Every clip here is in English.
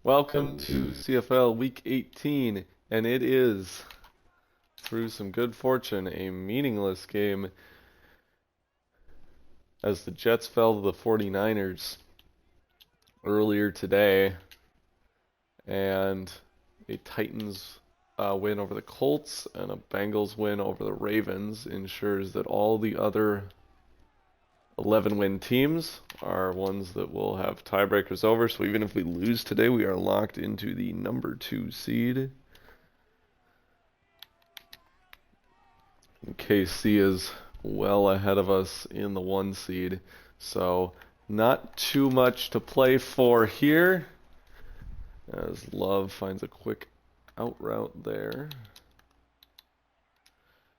Welcome to CFL Week 18, and it is, through some good fortune, a meaningless game as the Jets fell to the 49ers earlier today, and a Titans win over the Colts and a Bengals win over the Ravens ensures that all the other 11-win teams are ones that will have tiebreakers over. So even if we lose today, we are locked into the number 2 seed. KC is well ahead of us in the 1 seed. So not too much to play for here, as Love finds a quick out route there.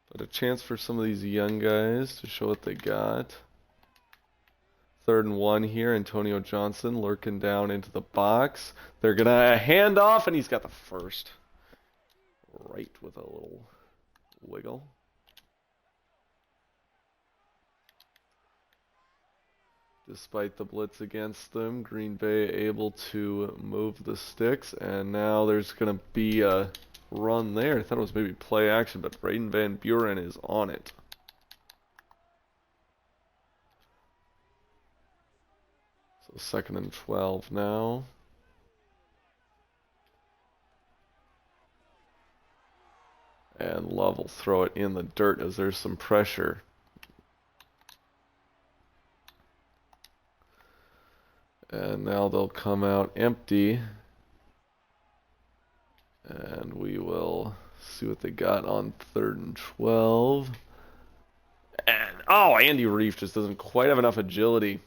But a chance for some of these young guys to show what they got. 3rd and 1 here. Antonio Johnson lurking down into the box. They're going to hand off, and he's got the first. Right with a little wiggle. Despite the blitz against them, Green Bay able to move the sticks, and now there's going to be a run there. I thought it was maybe play action, but Braden Van Buren is on it. So 2nd and 12 now. And Love will throw it in the dirt as there's some pressure. And now they'll come out empty. And we will see what they got on 3rd and 12. And, oh, Andy Reif just doesn't quite have enough agility.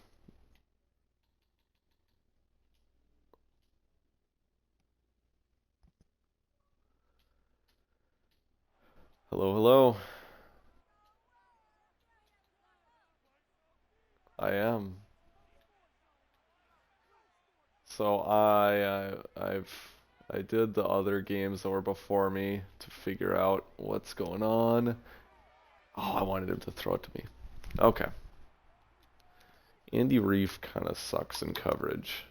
Hello, hello. I am. So I did the other games that were before me to figure out what's going on. Oh, I wanted him to throw it to me. Okay. Andy Reif kind of sucks in coverage.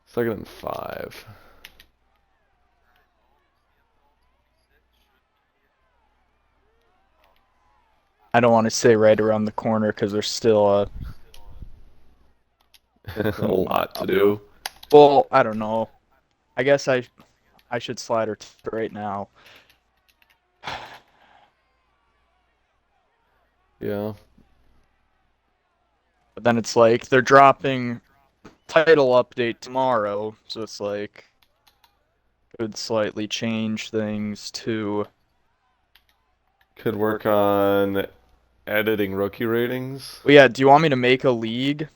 Second and 5. I don't want to say right around the corner because there's still A lot to do. well, I don't know. I guess I should slide her right now. Yeah. But then it's like they're dropping title update tomorrow, so it's like could slightly change things to Could work on editing rookie ratings. Well, yeah, do you want me to make a league?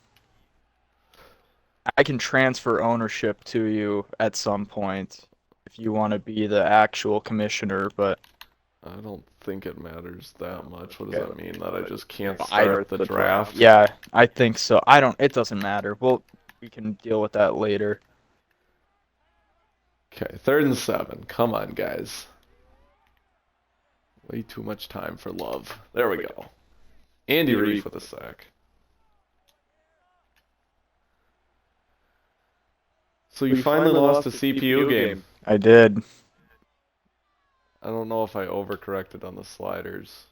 I can transfer ownership to you at some point if you want to be the actual commissioner, but I don't think it matters that much. What does Okay. that mean? That I just can't I start the draft? Yeah, I think so. It doesn't matter. We can deal with that later. Okay, 3rd and 7. Come on, guys. Way too much time for Love. There we go. Andy Reif with a sack. So you finally lost a CPU game. I did. I don't know if I overcorrected on the sliders.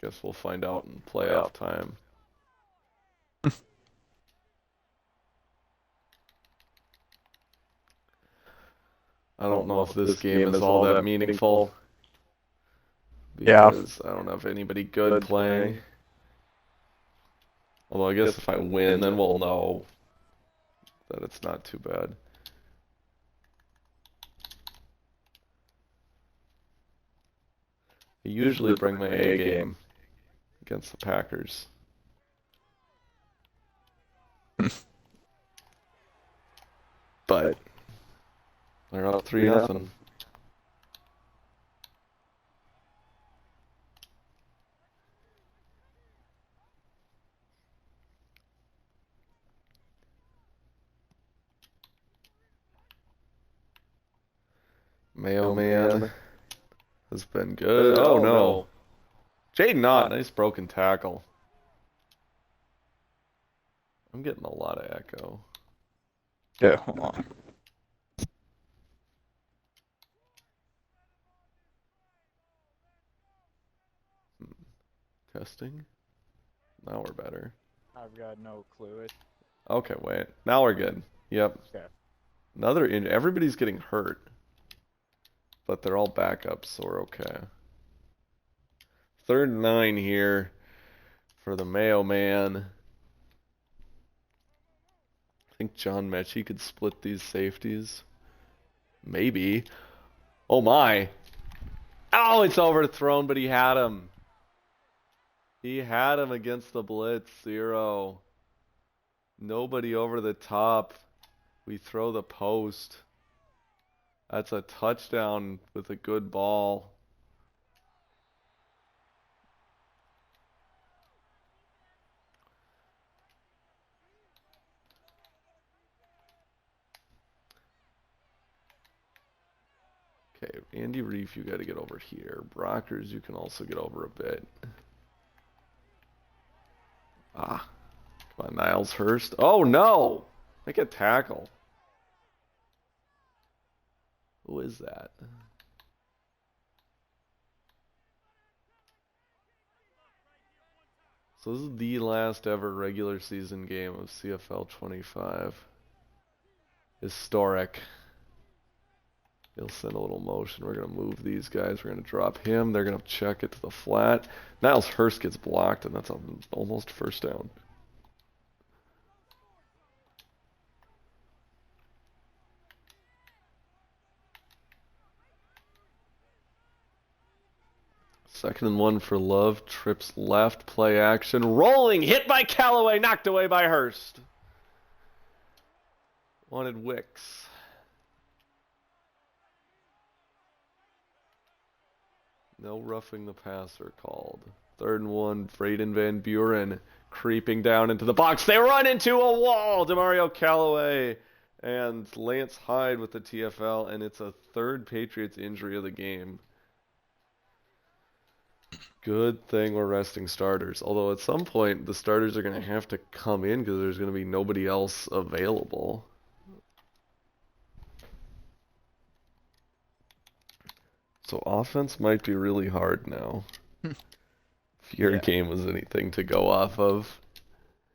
Guess we'll find out in playoff time. I don't know if this game is all that meaningful. Yeah. Because I don't have anybody good playing. Although I guess if I win, then we'll know that it's not too bad. I usually bring my A game against the Packers. But they're up 3-0. Mayo Man has been good. Oh no. Jaden Ott, nice broken tackle. I'm getting a lot of echo. Yeah, hold on. Testing. Now we're better. I've got no clue. Okay, wait. Now we're good. Yep. Okay. Everybody's getting hurt, but they're all backups, so we're okay. 3rd and 9 here for the Mayo man. I think John Mechie could split these safeties. Maybe. Oh my. Oh, it's overthrown, but he had him. He had him against the blitz. 0. Nobody over the top. We throw the post. That's a touchdown with a good ball. Okay, Andy Reef, you got to get over here. Brockers, you can also get over a bit. Ah, come on, Niles Hurst. Oh no! Make a tackle. Who is that? So this is the last ever regular season game of CFL 25. Historic. He'll send a little motion. We're going to move these guys. We're going to drop him. They're going to check it to the flat. Niles Hurst gets blocked, and that's almost first down. Second and 1 for Love. Trips left. Play action. Rolling. Hit by Callaway. Knocked away by Hurst. Wanted Wicks. No roughing the passer called. 3rd and 1. Braden Van Buren creeping down into the box. They run into a wall. Demario Callaway and Lance Hyde with the TFL, and it's a 3rd Patriots injury of the game. Good thing we're resting starters. Although at some point the starters are going to have to come in because there's going to be nobody else available. So offense might be really hard now. If your game was anything to go off of.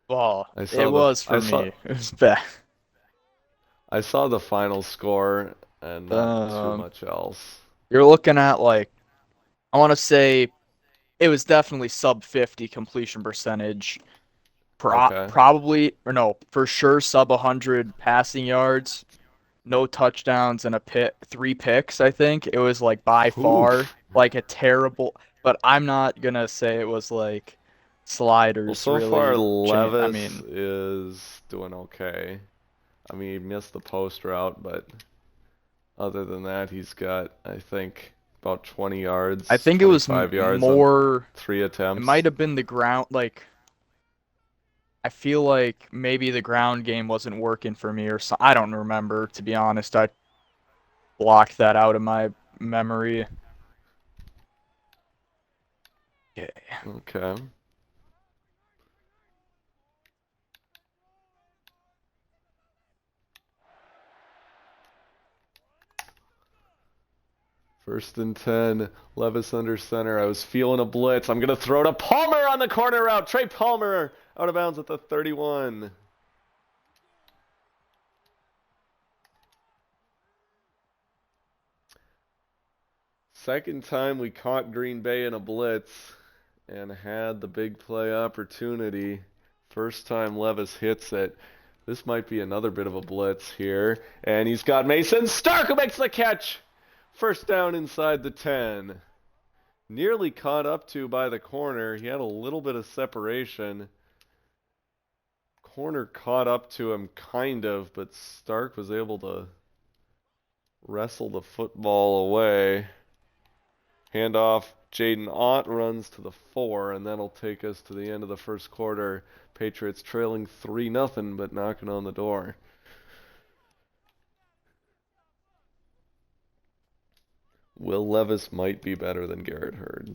Well, I it saw was for me. It was bad. I saw the final score and not too much else. You're looking at like, I want to say it was definitely sub 50 completion percentage. Okay. Probably, or no, for sure sub 100 passing yards, no touchdowns and 3 picks, I think. It was like by far Oof. like a terrible, but I'm not gonna say it was like Well, sliders so far really change. I Levis mean, is doing okay. I mean, he missed the post route, but other than that, he's got, I think, about 20 I yards, think it was 25 yards on more, 3 it attempts. might have been the ground, like, I feel like maybe the ground game wasn't working for me or so. I don't remember, to be honest. I blocked that out of my memory. Okay. Okay. First and 10, Levis under center. I was feeling a blitz. I'm going to throw to Palmer on the corner route. Trey Palmer out of bounds at the 31. Second time we caught Green Bay in a blitz and had the big play opportunity. First time Levis hits it. This might be another bit of a blitz here. And he's got Mason Stark who makes the catch. First down inside the 10. Nearly caught up to by the corner. He had a little bit of separation. Corner caught up to him kind of, but Stark was able to wrestle the football away. Handoff. Jaden Ott runs to the 4, and that'll take us to the end of the first quarter. Patriots trailing 3-0, but knocking on the door. Will Levis might be better than Garrett Hurd.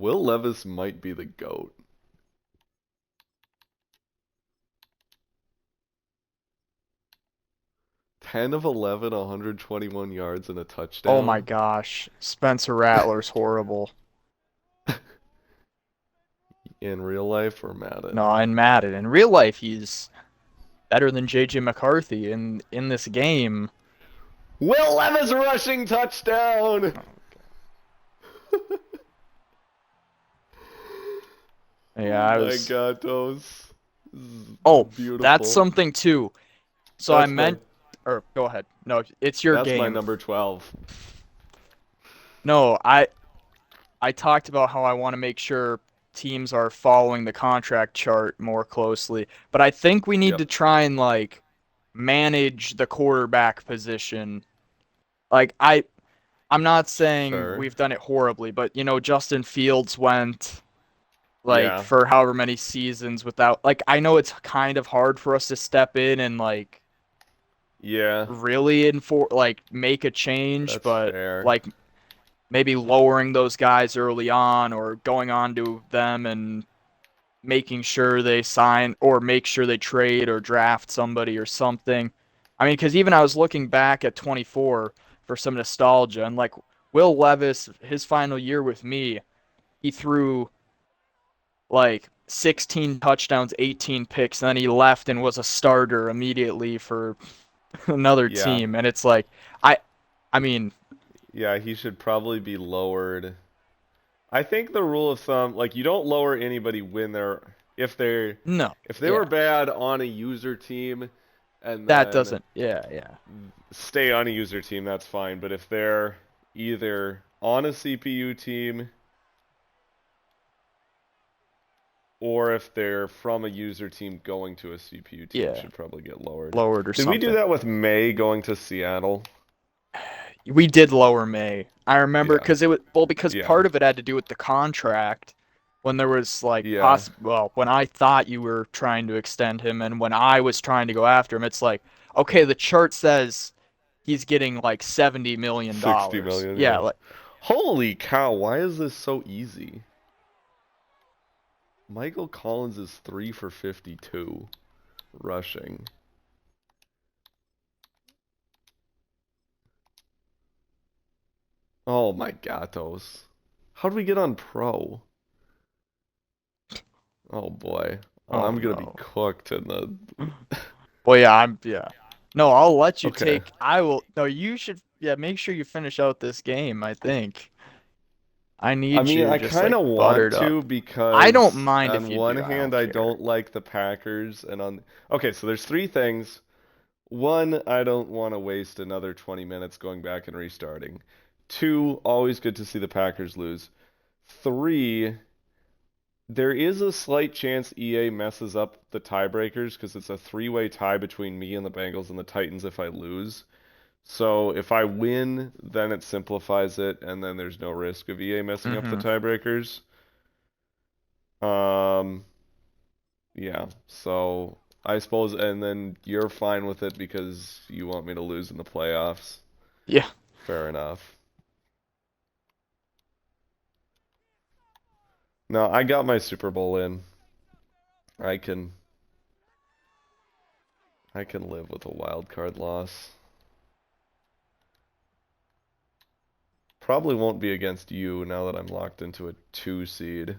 Will Levis might be the GOAT. 10 of 11, 121 yards and a Oh my touchdown. gosh, Spencer Rattler's horrible. In real life or Madden? No, in Madden. In real life, he's better than JJ McCarthy. In this game, Will Levis rushing touchdown! oh, Oh yeah, I my was. god, those. Oh, that's Beautiful. something too. So I That's my meant, or go ahead. No, it's your that's my game. number 12. No, I talked about how I want to make sure teams are following the contract chart more closely, but I think we need Yep, to try and like manage the quarterback position. Like I'm not saying sure. we've done it horribly, but Justin Fields went like Yeah, for however many seasons without like I know it's kind of hard for us to step in and like yeah, really like make a change, that's but fair. like maybe lowering those guys early on or going on to them and making sure they sign or make sure they trade or draft somebody or something. I mean, because even I was looking back at 24 for some nostalgia, and like Will Levis, his final year with me, he threw like 16 touchdowns, 18 picks, and then he left and was a starter immediately for another Yeah, team. And it's like, I, I mean, yeah, he should probably be lowered. I think the rule of thumb, like you don't lower anybody when they're if they're no, if they were yeah, bad on a user team and that then doesn't, yeah, yeah, stay on a user team, that's fine. But if they're either on a CPU team or if they're from a user team going to a CPU team, yeah, should probably get lowered. lowered or Did we do something. that with May going to Seattle? We did lower May. I remember Yeah. because it was well because Yeah. part of it had to do with the contract when there was like Yeah. when I thought you were trying to extend him and when I was trying to go after him, it's like okay, the chart says he's getting like $70 60 million. million, Yeah, yeah. like Holy cow, why is this so easy? Michael Collins is 3 for 52 rushing. Oh my gatos. How do we get on pro? Oh boy. oh I'm gonna be no. cooked in the Well, yeah, yeah. No, I'll let you Okay. take. I will. No, you should. Yeah, make sure you finish out this game. I think I I need mean, you I just kind like of want buttered to up. I don't because mind if on you one do. I hand don't I care. don't like the Packers and on Okay, so there's three things. One, I don't want to waste another 20 minutes going back and restarting. Two, always good to see the Packers lose. Three, there is a slight chance EA messes up the tiebreakers because it's a three-way tie between me and the Bengals and the Titans if I lose. So if I win, then it simplifies it, and then there's no risk of EA messing up the Mm-hmm. tiebreakers. Um, yeah. So I suppose, and then you're fine with it because you want me to lose in the playoffs. Yeah. Fair enough. No, I got my Super Bowl in. I can I can live with a wild card loss. Probably won't be against you now that I'm locked into a 2 seed.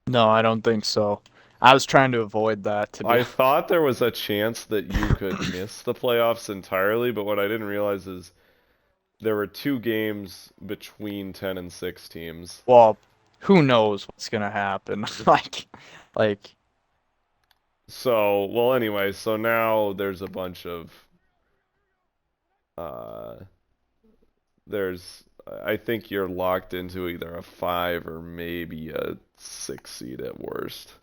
No, I don't think so. I was trying to avoid that to be. I thought there was a chance that you could miss the playoffs entirely, but what I didn't realize is there were two games between 10 and 6 teams. Well, who knows what's gonna happen? Like, So, well, anyway, so now there's a bunch of uh there's I think you're locked into either a 5 or maybe a 6 seed at worst.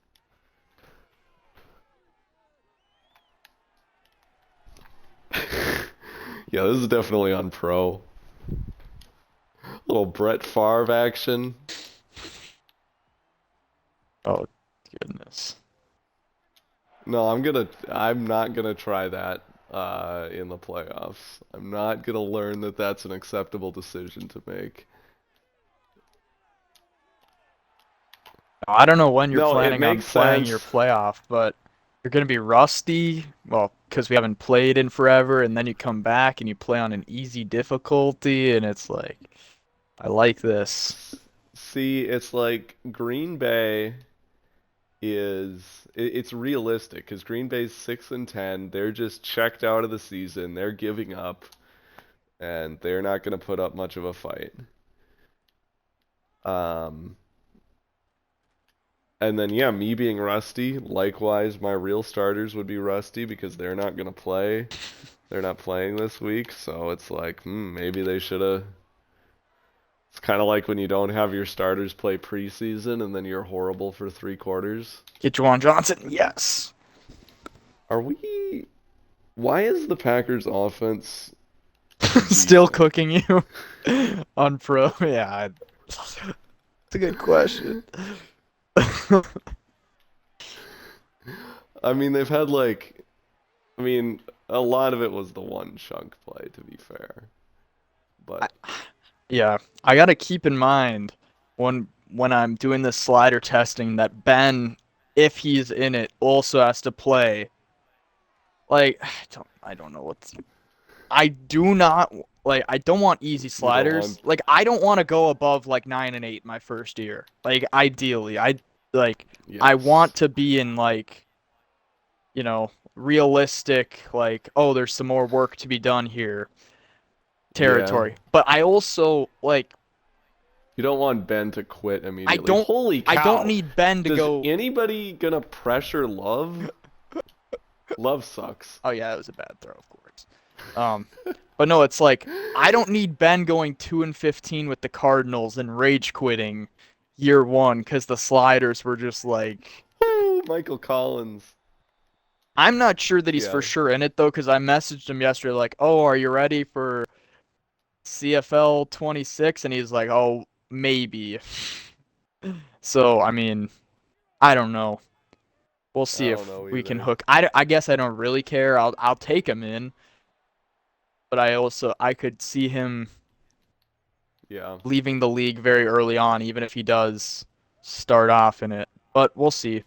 Yeah, this is definitely on pro. Little Brett Favre action. oh goodness. No, I'm not gonna try that in the playoffs. I'm not gonna learn that that's an acceptable decision to make. I don't know when you're No, it planning on makes playing your sense. playoff, but you're going to be rusty. Well, because we haven't played in forever, and then you come back and you play on an easy difficulty, and it's like, I like this. See, it's like Green Bay it's realistic because Green Bay's 6-10. They're just checked out of the season. They're giving up, and they're not going to put up much of a fight. Um, and then yeah, me being rusty. Likewise, my real starters would be rusty because they're not going to play. They're not playing this week, so it's like, maybe they should have. It's kind of like when you don't have your starters play preseason and then you're horrible for 3 quarters. Get Juwan Johnson. Yes. Are we? Why is the Packers offense Still decent? cooking you on pro. Yeah, it's a good question. I mean, they've had like, I mean, a lot of it was the one chunk play, to be fair. I, But yeah, I gotta keep in mind when I'm doing this slider testing that Ben, if he's in it, also has to play. Like, I don't know what's. I do not like. I don't want easy you don't want, sliders. Like, I don't want to go above like 9 and 8 my first year. Like, ideally, like I yes, want to be in like realistic. Like, oh, there's some more work to be done here yeah. territory. But I also like. You don't want Ben to quit I immediately. don't. Holy I don't cow! need Ben to Does go. anybody gonna pressure Love? Love sucks. Oh yeah, it was a bad throw, of course. But no, it's like I don't need Ben going 2-15 with the Cardinals and rage quitting year one because the sliders were just like. Woo, Michael Collins. I'm not sure that he's for Yeah, sure in it though, because I messaged him yesterday like, "Oh, are you ready for CFL 26?" And he's like, "Oh, maybe." So I mean, I don't know. We'll I see don't if know we can either. hook. I guess I don't really care. I'll take him in, but I could see him Yeah, leaving the league very early on, even if he does start off in it. But we'll see.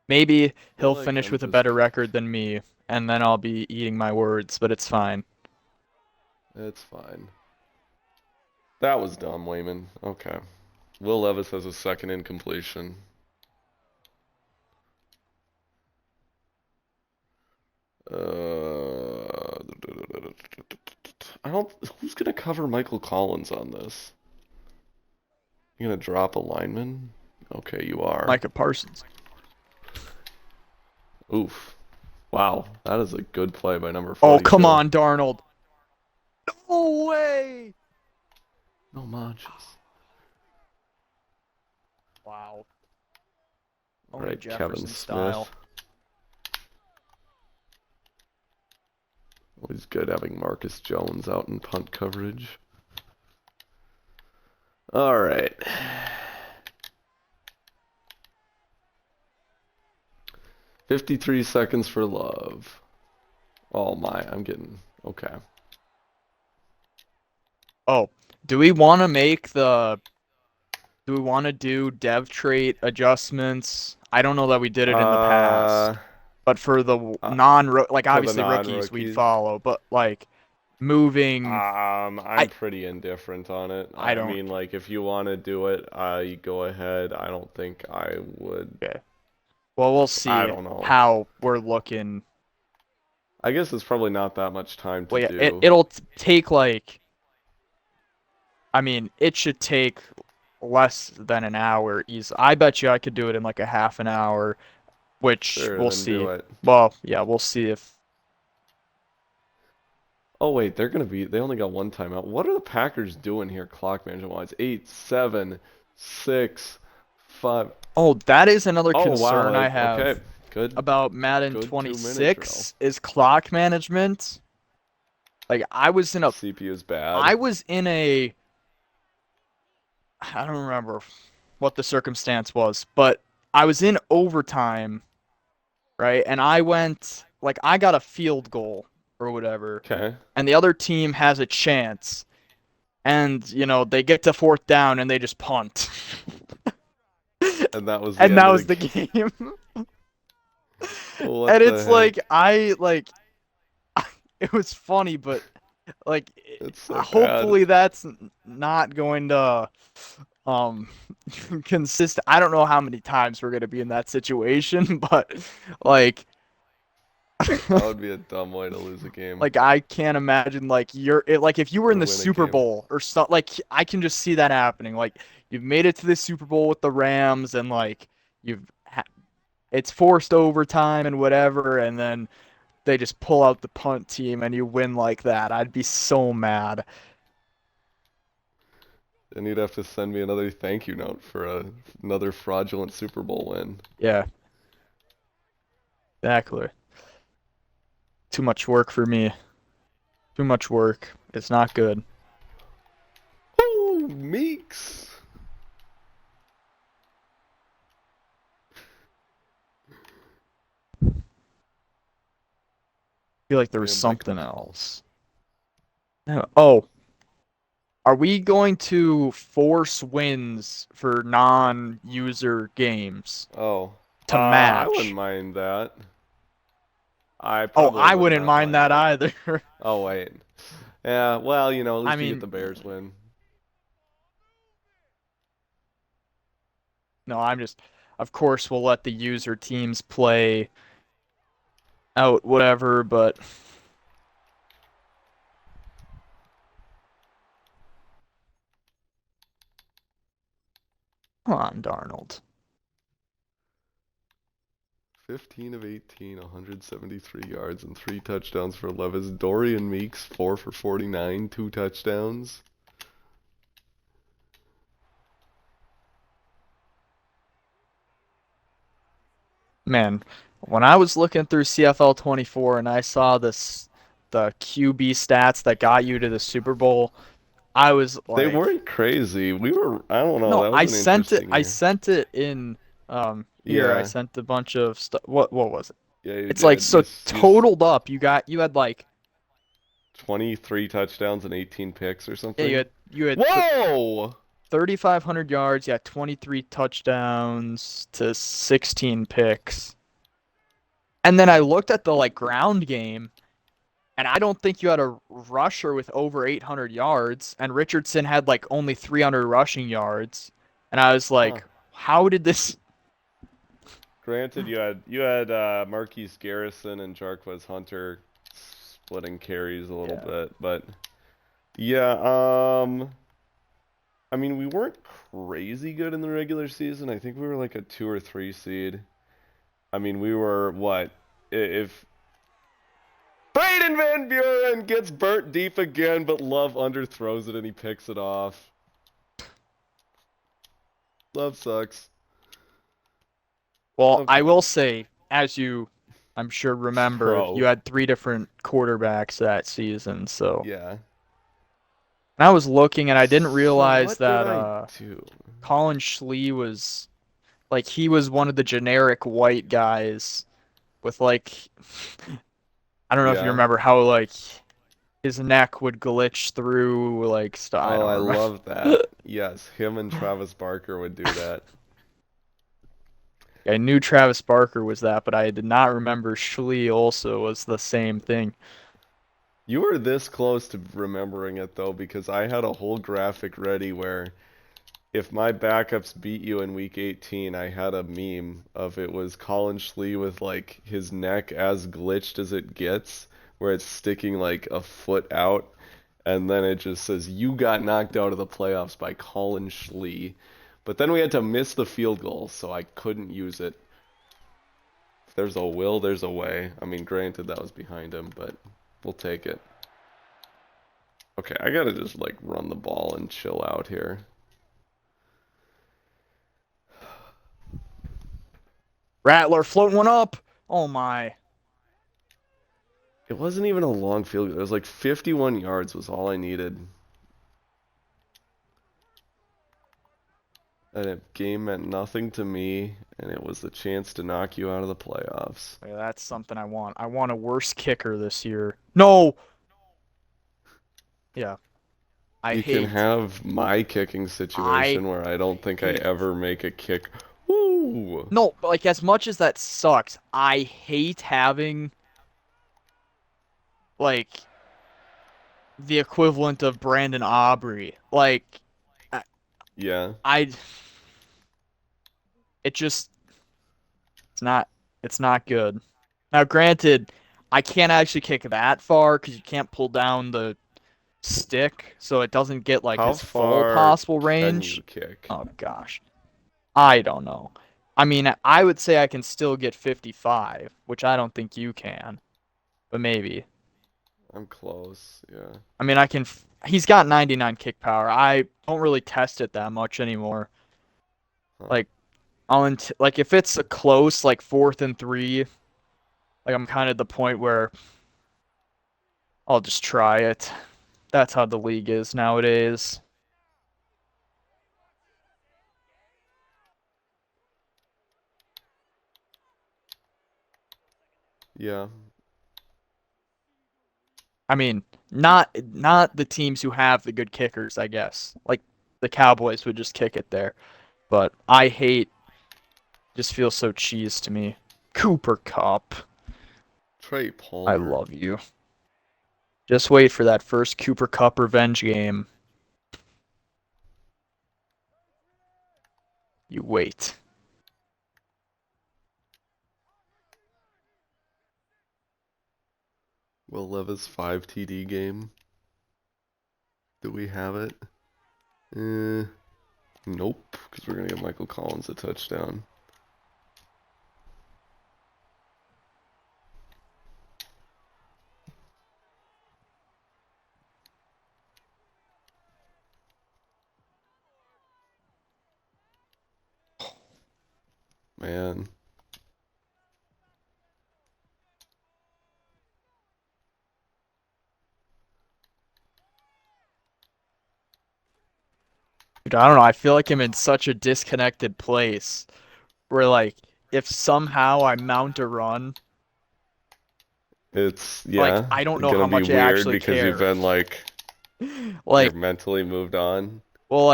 Maybe I feel he'll like finish I'm with a just. better record than me, and then I'll be eating my words, but it's fine. It's fine. That was dumb, Wayman. Okay. Will Levis has a second incompletion. I don't. Who's gonna cover Michael Collins on this? You gonna drop a lineman? Okay, you are. Micah Parsons. Oof. Wow, that is a good play by number Oh, come 42. on, Darnold. No way. No manches. Wow. All Tony right, Kevin Jefferson style. Smith. Always good having Marcus Jones out in punt coverage. All right. 53 seconds for Love. Oh my, I'm getting okay. Oh, do we want to make the do we want to do dev trait adjustments? I don't know that we did it in the Uh, past, but for the uh like for the obviously rookies we'd non-rookies, follow, but like moving, I'm I pretty indifferent on it. I I don't. mean, like if you want to do it, you go ahead. I don't think I would. Okay. Well, we'll I see don't know. how we're looking. I guess it's probably not that much time to Well, yeah, do. it'll take like I mean, it should take less than an hour. I bet you I could do it in like a half an hour, which Sure, we'll then do see. it. Well, yeah, we'll see if. Oh wait, they only got one timeout. What are the Packers doing here clock management wise? 8, 7, 6, 5. Oh, that is another Oh wow, concern I have okay. Good about Madden good 2 minute drill. 26 is clock management. Like CPU is bad. I was in a I don't remember what the circumstance was, but I was in overtime, right? And I got a field goal or whatever, Okay. and the other team has a chance, and they get to fourth down and they just punt. And that was the And end that of the was the game. game. What And the it's heck? like I like it was funny, but like It's so bad. hopefully that's not going to um consistent. I don't know how many times we're going to be in that situation, but like That would be a dumb way to lose a game like I can't imagine like like if you were in or the win a Super game. Bowl or something, like I can just see that happening. Like you've made it to the Super Bowl with the Rams and like you've it's forced overtime and whatever, and then they just pull out the punt team and you win like that. I'd be so mad. Then you'd have to send me another thank you note for another fraudulent Super Bowl win. Yeah, exactly. Too much work for me. Too much work. It's not good. Oh, Meeks! I feel like there was Damn, big something touchdown. else. Oh, are we going to force wins for non-user games Oh, to I wouldn't match? mind that. I Oh, probably I would wouldn't not mind mind that that. either. Oh, wait. Yeah, well, at I least you get mean, the Bears win. no, of course, we'll let the user teams play out whatever, but come on, Darnold. 15 of 18, 173 yards and 3 touchdowns for Levis. Dorian Meeks, 4 for 49, 2 touchdowns. Man, when I was looking through CFL 24 and I saw the QB stats that got you to the Super Bowl, I was They like, weren't crazy. I don't know, no, that was an interesting I year. sent it in here. I Yeah, sent a bunch of stuff. What was it? yeah, you It's like did. so totaled up, you had like 23 touchdowns and 18 picks or yeah, something. you had Whoa! 3,500 yards, you had 23 touchdowns to 16 picks. And then I looked at the like ground game. And I don't think you had a rusher with over 800 yards, and Richardson had like only 300 rushing yards. And I was Huh. like, how did this? Granted, you had Marquise Garrison and Jarquez Hunter splitting carries a little Yeah. bit, but yeah, I mean, we weren't crazy good in the regular season. I think we were like a 2 or 3 seed. I mean, we were what? If Braden Van Buren gets burnt deep again, but Love underthrows it and he picks it off. Love sucks. Well, I Okay. will say, as you, I'm sure remember, you Bro. had three different quarterbacks that season. So Yeah. and I was looking, and I didn't So realize what did that I do? Colin Schlee was like he was one of the generic white guys with like I don't know if you Yeah. remember how like his neck would glitch through like I Oh, don't I remember. love that. Yes, him and Travis Barker would do that. I knew Travis Barker was that, but I did not remember Schlee also was the same thing. You were this close to remembering it though, because I had a whole graphic ready where if my backups beat you in week 18, I had a meme of it was Colin Schlee with like his neck as glitched as it gets, where it's sticking like a foot out, and then it just says you got knocked out of the playoffs by Colin Schlee. But then we had to miss the field goal, so I couldn't use it. If there's a will, there's a way. I mean, granted that was behind him, but we'll take it. Okay, I gotta just like run the ball and chill out here. Rattler floating one up. Oh my. It wasn't even a long field goal. It was like 51 yards was all I needed. And the game meant nothing to me, and it was the chance to knock you out of the playoffs. Yeah, that's something I want. I want a worse kicker this year. No. Yeah. I You can hate. have my kicking I situation where I don't think I hate. ever make a kick. No. No, but like as much as that sucks, I hate having like the equivalent of Brandon Aubrey. Like I, Yeah. I it just it's not it's not good. Now, granted, I can't actually kick that far because you can't pull down the stick, so it doesn't get like How his full far possible can you range. kick? Oh gosh, I don't know. I mean, I would say I can still get 55, which I don't think you can, but maybe. I'm close. Yeah. I mean, I can. He's got 99 kick power. I don't really test it that much anymore. Huh. Like, like if it's a close, like 4th and 3, like I'm kind of at the point where I'll just try it. That's how the league is nowadays. Yeah. I mean, not the teams who have the good kickers, I guess. Like the Cowboys would just kick it there. But I hate just feels so cheese to me. Cooper Cup. Trey I Palmer. love you. Just wait for that first Cooper Cup revenge game. You wait. Will Levis 5 TD game. Do we have it? Nope. Because we're gonna get Michael Collins a touchdown. Man. Dude, I don't know. I feel like I'm in such a disconnected place where like if somehow I mount a run, It's, like yeah, I don't know gonna how be much I weird actually because you've care. been like, you're Like, mentally moved on. well,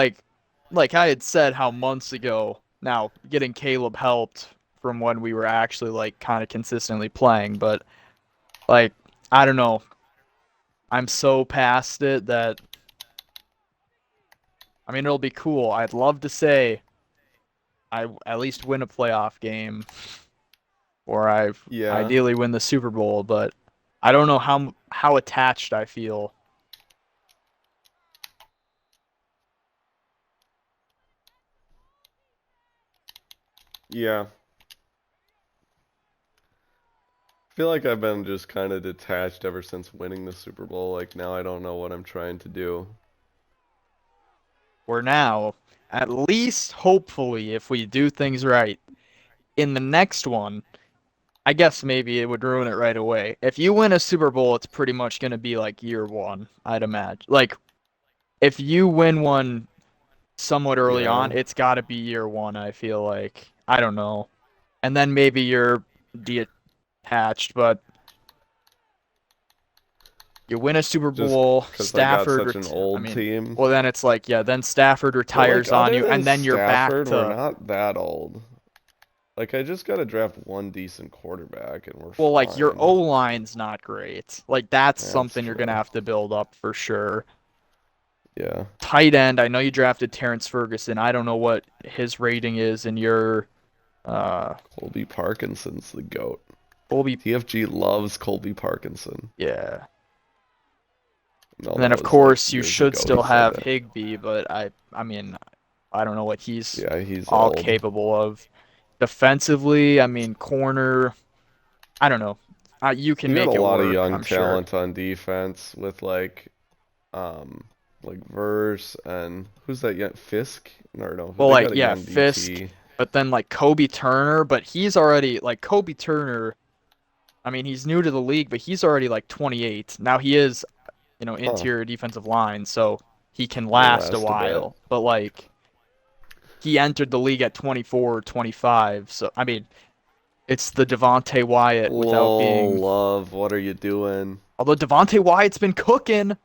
like I had said how months ago, now getting Caleb helped from when we were actually like kind of consistently playing, but like I don't know. I'm so past it that I mean it'll be cool. I'd love to say I at least win a playoff game or I Yeah. ideally win the Super Bowl, but I don't know how attached I feel. Yeah. I feel like I've been just kind of detached ever since winning the Super Bowl. Like now I don't know what I'm trying to do. We're now at least hopefully if we do things right in the next one I guess maybe it would ruin it right away. If you win a Super Bowl, it's pretty much going to be like year one, I'd imagine. Like, if you win one somewhat early Yeah. on, it's got to be year one, I feel like. I don't know. And then maybe you're detached, but you win a Super Just Bowl, because I got Stafford, such an I old mean, team. well, then it's like, yeah, then Stafford But like retires on other you, than and then you're back Stafford, we're to, not that old. Like I just gotta draft one decent quarterback and we're well, like, your O fine. line's not great. Like, that's That's something you're going to true. have to build up for sure. Yeah. Tight end, I know you drafted Terrence Ferguson. I don't know what his rating is in your uh Colby Parkinson's the GOAT. Colby. TFG loves Colby Parkinson. Yeah. No, And then that of was like course you years should ago he still said have it. Higbee, but I mean I don't know what he's Yeah, he's all old. capable of. Defensively, I mean corner, I don't know. You can You got a make it lot of work, young I'm sure. talent on defense with um like Verse and who's that yet? Fisk? No, Well, they like got a yeah, young Fisk, DT. but then like Kobe Turner, but he's already like Kobe Turner. I mean, he's new to the league, but he's already like 28. Now he is Huh. interior defensive line, so he can He'll last a last a bit. while. But like he entered the league at 24 or 25, so I mean, it's the Devontae Wyatt without Lol, being. love, what are you doing? Although Devontae Wyatt's been cooking.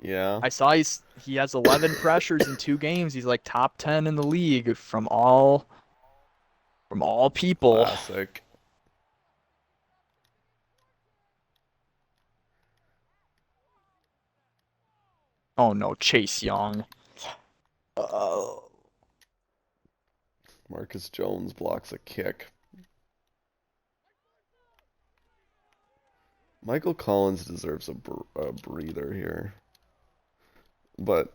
Yeah, I saw he has 11 pressures in 2 games. He's like top 10 in the league from all people. classic. Oh no, Chase Young. Oh. Marcus Jones blocks a kick. Michael Collins deserves a breather here, but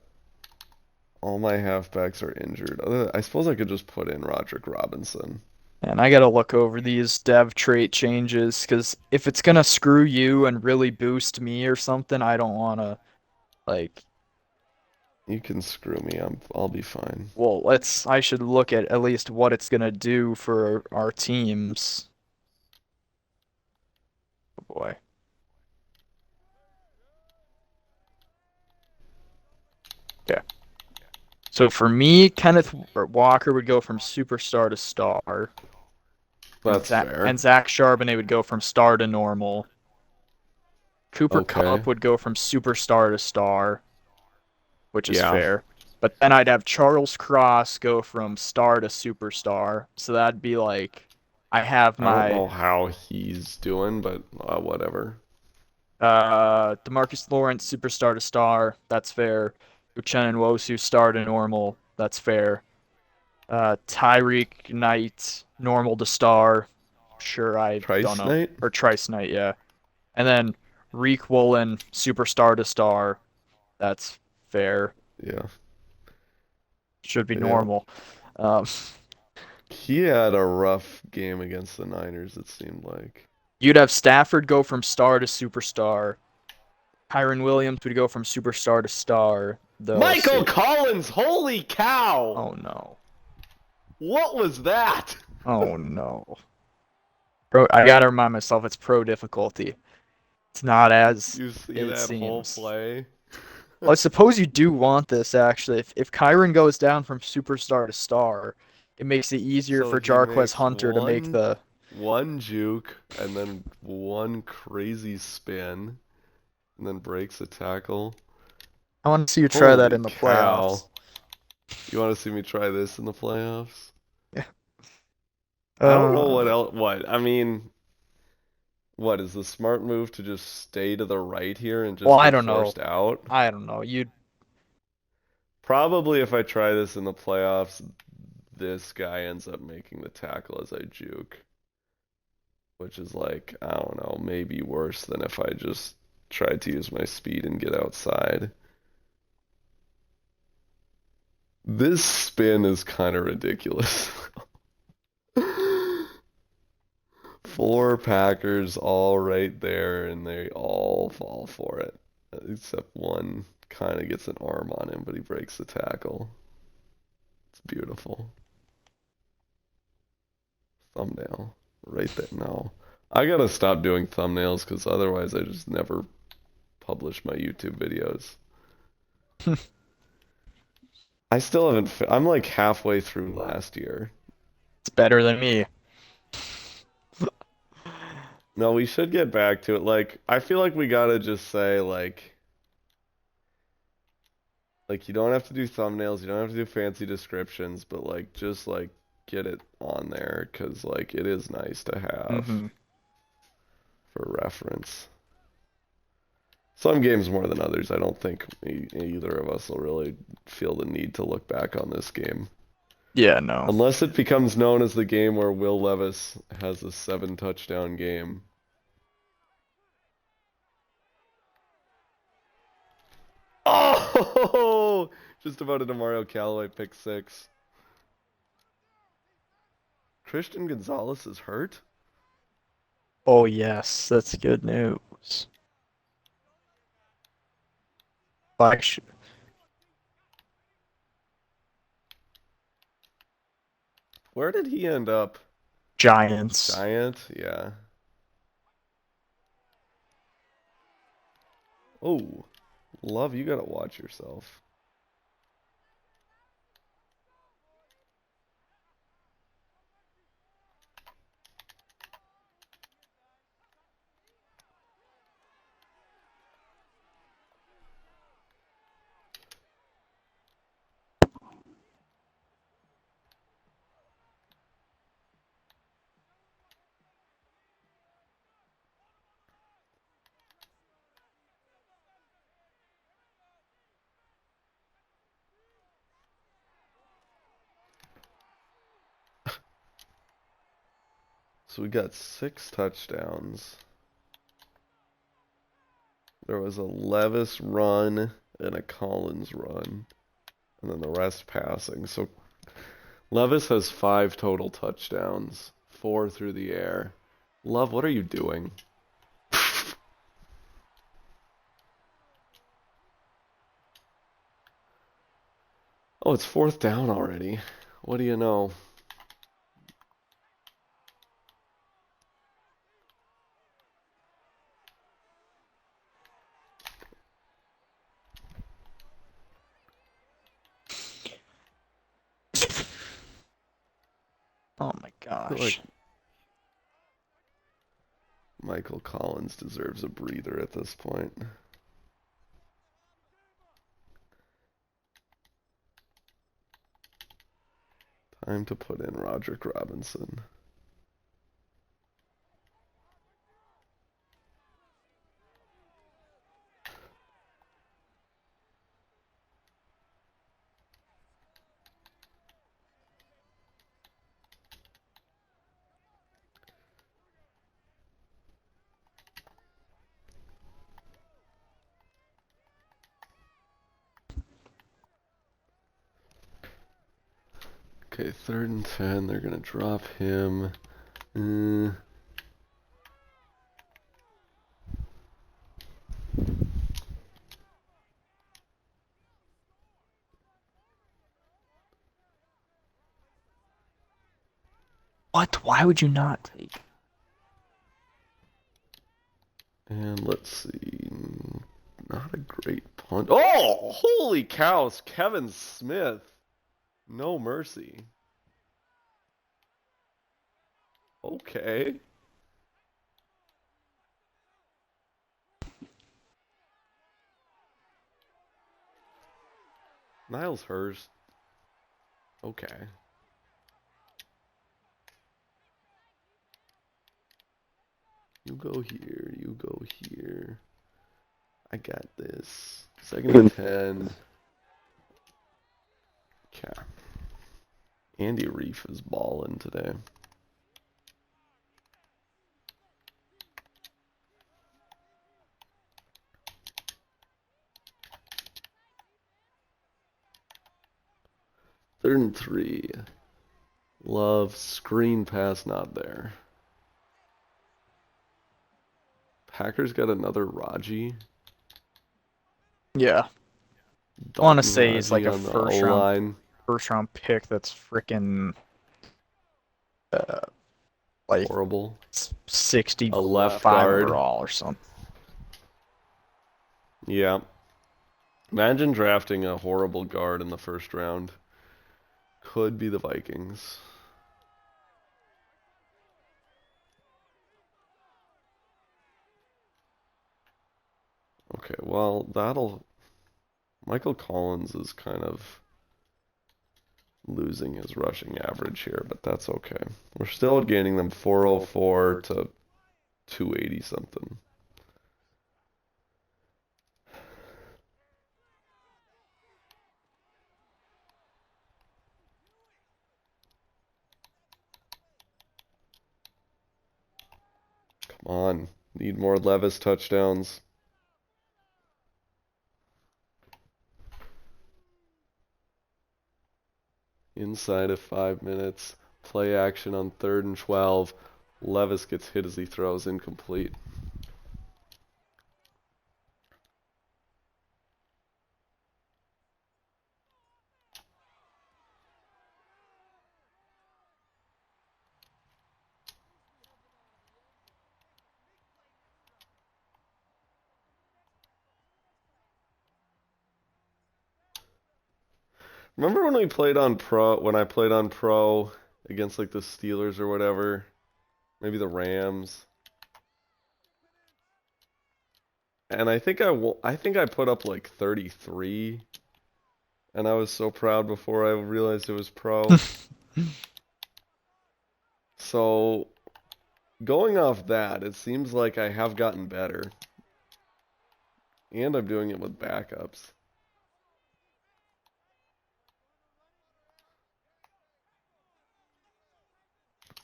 all my halfbacks are injured. I suppose I could just put in Roderick Robinson. And I gotta look over these dev trait changes because if it's gonna screw you and really boost me or something, I don't wanna like. You can screw me. I'll be fine. Well, I should look at least what it's gonna do for our teams. Oh boy. Yeah. So for me, Kenneth Walker would go from superstar to star, and That's fair. Zach Charbonnet would go from star to normal. Cooper Okay. Kupp would go from superstar to star, which is Yeah. fair. But then I'd have Charles Cross go from star to superstar. So that'd be like I have I don't my know how he's doing, but whatever. Demarcus Lawrence superstar to star. That's fair. Uchenna Nwosu star to normal. That's fair. Tyreek Knight normal to star. Sure, I don't Trice know. Knight? Or Trice Knight, yeah. And then Reek Woolen superstar to star. That's fair. Yeah. Should be Yeah. normal. Um, He had a rough game against the Niners, it seemed like. you'd have Stafford go from star to superstar. Kyron Williams would go from superstar to star. Though, let's Michael see. Collins, holy cow! Oh no. What was that? Oh no. Pro, I gotta remind myself it's pro difficulty. It's not as You see it that whole seems. play? Well, I suppose you do want this actually. If Kyron goes down from superstar to star, it makes it easier So for he Jarquez makes Hunter to make the. one juke and then one crazy spin and then breaks a tackle. I want to see you try that Holy in the cow. playoffs. You want to see me try this in the playoffs? Yeah. I don't know what Uh, else. What? I mean, what is the smart move to just stay to the right here and well, just I get don't know. forced out? I don't know. You Probably if I try this in the playoffs, this guy ends up making the tackle as I juke, which is like, I don't know, maybe worse than if I just tried to use my speed and get outside. This spin is kind of ridiculous. Four Packers all right there, and they all fall for it. Except one kind of gets an arm on him, but he breaks the tackle. It's beautiful. Thumbnail. Right there. No. I gotta stop doing thumbnails because otherwise I just never publish my YouTube videos. I still haven't. I'm like halfway through last year. it's better than me. No, we should get back to it. Like, I feel like we gotta just say, like you don't have to do thumbnails, you don't have to do fancy descriptions, but like just like get it on there because like it is nice to have Hmm. for reference. Some games more than others. I don't think either of us will really feel the need to look back on this game. Yeah, no. Unless it becomes known as the game where Will Levis has a 7 touchdown game. Oh! Just about a Demario Callaway pick six. Christian Gonzalez is hurt? Oh yes, that's good news. Black sh Where did he end up? Giants. Giant? Yeah. Oh, Love, you gotta watch yourself. So we got 6 touchdowns. There was a Levis run and a Collins run, and then the rest passing. So Levis has 5 total touchdowns, 4 through the air. Love, what are you doing? Oh, it's 4th down already. What do you know? Oh my I feel like gosh. Michael Collins deserves a breather at this point. Time to put in Roderick Robinson. Okay, 3rd and 10. They're going to drop him. What? Why would you not take? And let's see. Not a great punt. Oh, holy cows. Kevin Smith. No mercy. Okay. Niles Hurst. Okay. You go here. You go here. I got this. 2nd and 10. Okay. Andy Reif is balling today. Third and 3. Love. Screen pass not there. Packers got another Raji. Yeah. I want to Dalton say he's like Raji a on the O-line. first round pick that's freaking like Horrible. 65 A left guard. overall or something. Yeah. Imagine drafting a horrible guard in the 1st round. Could be the Vikings. Okay, well, that'll... Michael Collins is kind of losing his rushing average here, but that's okay. We're still gaining them 404 to 280 something. Come on. Need more Levis touchdowns. Inside of 5 minutes. Play action on 3rd and 12. Levis gets hit as he throws incomplete. Remember when we played on pro, when I played on pro against like the Steelers or whatever? Maybe the Rams. And I think I put up like 33 and I was so proud before I realized it was pro. So going off that, it seems like I have gotten better. And I'm doing it with backups.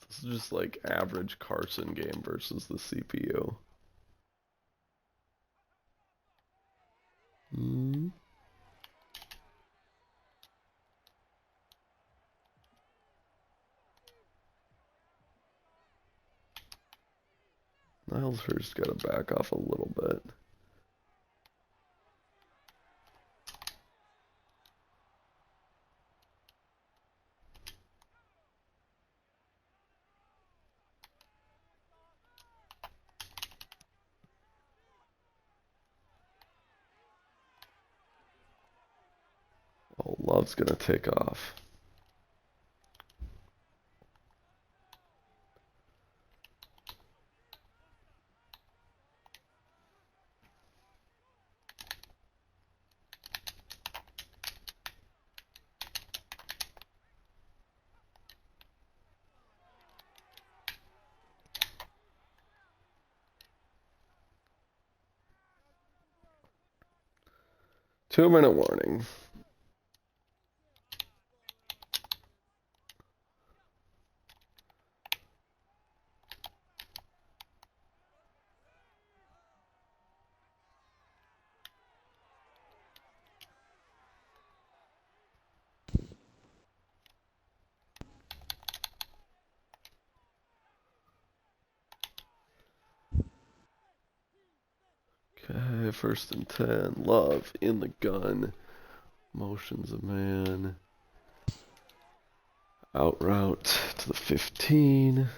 This is just like average Carson game versus the CPU. Hmm. Niles Hurst got to back off a little bit. Oh, Love's going to take off. Two-minute warning. Okay, 1st and 10. Love in the gun. Motions a man. Out route to the 15.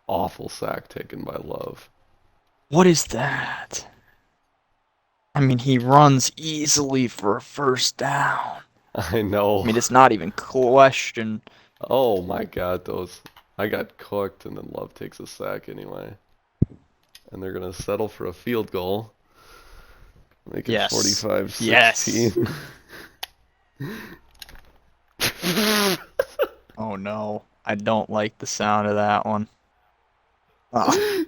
Awful sack taken by Love. What is that? I mean, he runs easily for a first down. I I know. mean, it's not even question. Oh my god, those. I got cooked, and then Love takes a sack anyway. And they're going to settle for a field goal. Make it Yes. 45-16. Yes. Oh no. I don't like the sound of that one. Oh.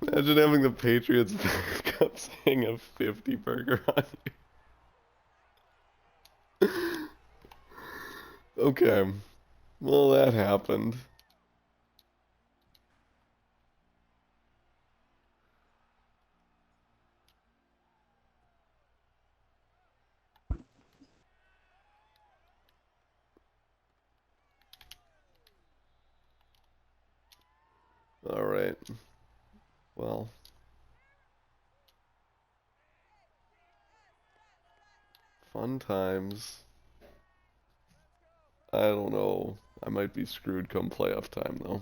Imagine having the Patriots backup saying a 50 burger on you. Okay. Well, that happened. All right. Well, fun times. I don't know. I might be screwed come playoff time, though.